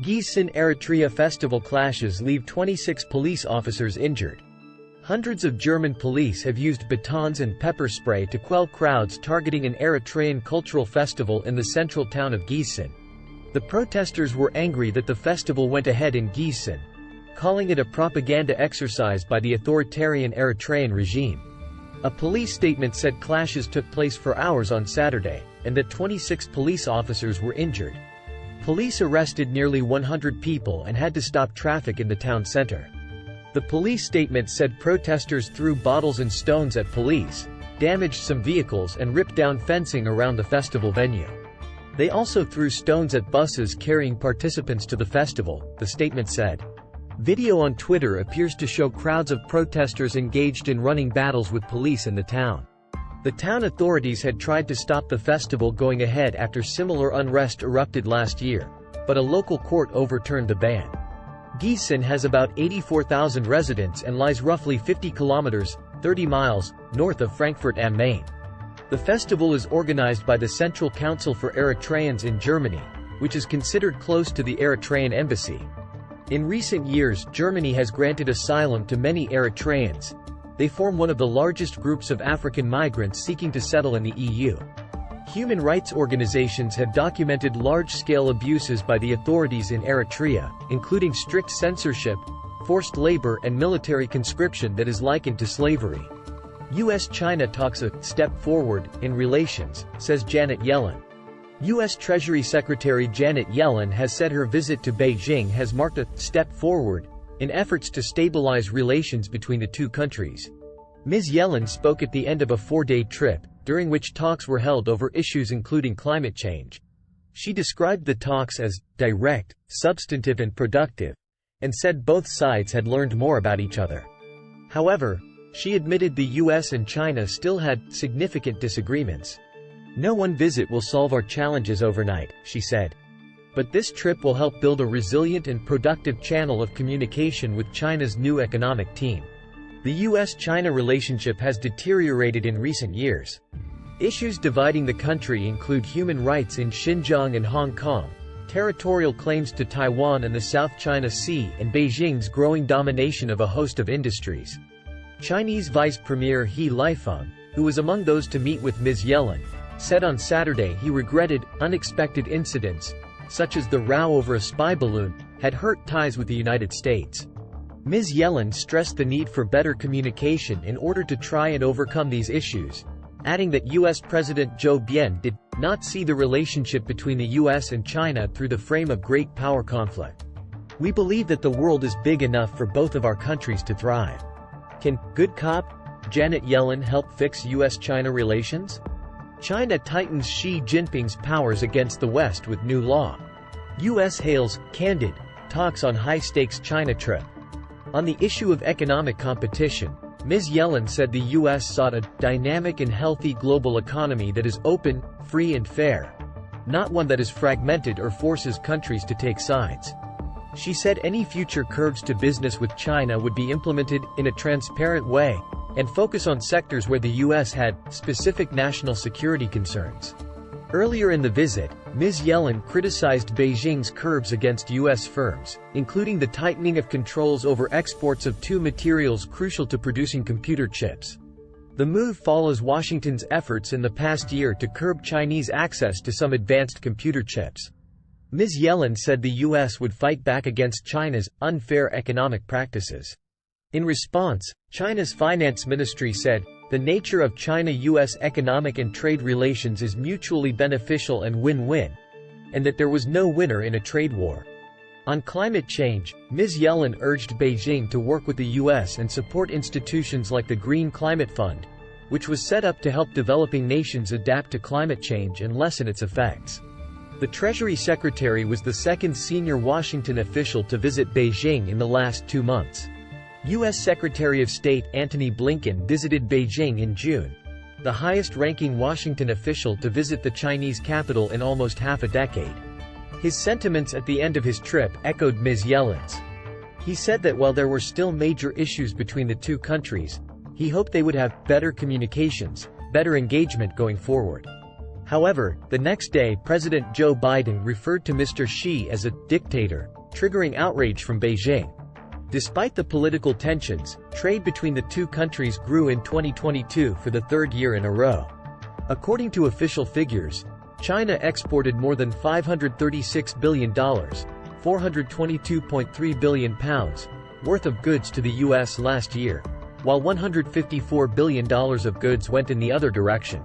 Gießen Eritrea festival clashes leave 26 police officers injured. Hundreds of German police have used batons and pepper spray to quell crowds targeting an Eritrean cultural festival in the central town of Gießen. The protesters were angry that the festival went ahead in Gießen, calling it a propaganda exercise by the authoritarian Eritrean regime. A police statement said clashes took place for hours on Saturday, and that 26 police officers were injured. Police arrested nearly 100 people and had to stop traffic in the town center. The police statement said protesters threw bottles and stones at police, damaged some vehicles and ripped down fencing around the festival venue. They also threw stones at buses carrying participants to the festival, the statement said. Video on Twitter appears to show crowds of protesters engaged in running battles with police in the town. The town authorities had tried to stop the festival going ahead after similar unrest erupted last year, but a local court overturned the ban. Gießen has about 84,000 residents and lies roughly 50 kilometers, 30 miles, north of Frankfurt am Main. The festival is organized by the Central Council for Eritreans in Germany, which is considered close to the Eritrean embassy. In recent years, Germany has granted asylum to many Eritreans. They form one of the largest groups of African migrants seeking to settle in the EU. Human rights organizations have documented large-scale abuses by the authorities in Eritrea, including strict censorship, forced labor and military conscription that is likened to slavery. U.S.-China talks a step forward in relations, says Janet Yellen. U.S. Treasury Secretary Janet Yellen has said her visit to Beijing has marked a step forward in efforts to stabilize relations between the two countries. Ms. Yellen spoke at the end of a 4-day trip, during which talks were held over issues including climate change. She described the talks as direct, substantive and productive, and said both sides had learned more about each other. However, she admitted the U.S. and China still had significant disagreements. No one visit will solve our challenges overnight, she said. But this trip will help build a resilient and productive channel of communication with China's new economic team. The U.S.-China relationship has deteriorated in recent years. Issues dividing the country include human rights in Xinjiang and Hong Kong, territorial claims to Taiwan and the South China Sea, and Beijing's growing domination of a host of industries. Chinese Vice Premier He Lifeng, who was among those to meet with Ms. Yellen, said on Saturday he regretted unexpected incidents, such as the row over a spy balloon, had hurt ties with the United States. Ms. Yellen stressed the need for better communication in order to try and overcome these issues, adding that U.S. President Joe Biden did not see the relationship between the U.S. and China through the frame of great power conflict. We believe that the world is big enough for both of our countries to thrive. Can good cop Janet Yellen help fix U.S.-China relations? China tightens Xi Jinping's powers against the West with new law. U.S. hails candid talks on high-stakes China trip. On the issue of economic competition, Ms. Yellen said the U.S. sought a dynamic and healthy global economy that is open, free and fair, not one that is fragmented or forces countries to take sides. She said any future curbs to business with China would be implemented in a transparent way and focus on sectors where the U.S. had specific national security concerns. Earlier in the visit, Ms. Yellen criticized Beijing's curbs against U.S. firms, including the tightening of controls over exports of two materials crucial to producing computer chips. The move follows Washington's efforts in the past year to curb Chinese access to some advanced computer chips. Ms. Yellen said the U.S. would fight back against China's unfair economic practices. In response, China's finance ministry said, "The nature of China-U.S. economic and trade relations is mutually beneficial and win-win, and that there was no winner in a trade war." On climate change, Ms. Yellen urged Beijing to work with the U.S. and support institutions like the Green Climate Fund, which was set up to help developing nations adapt to climate change and lessen its effects. The Treasury Secretary was the second senior Washington official to visit Beijing in the last 2 months. U.S. Secretary of State Antony Blinken visited Beijing in June, the highest-ranking Washington official to visit the Chinese capital in almost half a decade. His sentiments at the end of his trip echoed Ms. Yellen's. He said that while there were still major issues between the two countries, he hoped they would have better communications, better engagement going forward. However, the next day President Joe Biden referred to Mr. Xi as a dictator, triggering outrage from Beijing. Despite the political tensions, trade between the two countries grew in 2022 for the third year in a row. According to official figures, China exported more than $536 billion, £422.3 billion worth of goods to the U.S. last year, while $154 billion of goods went in the other direction.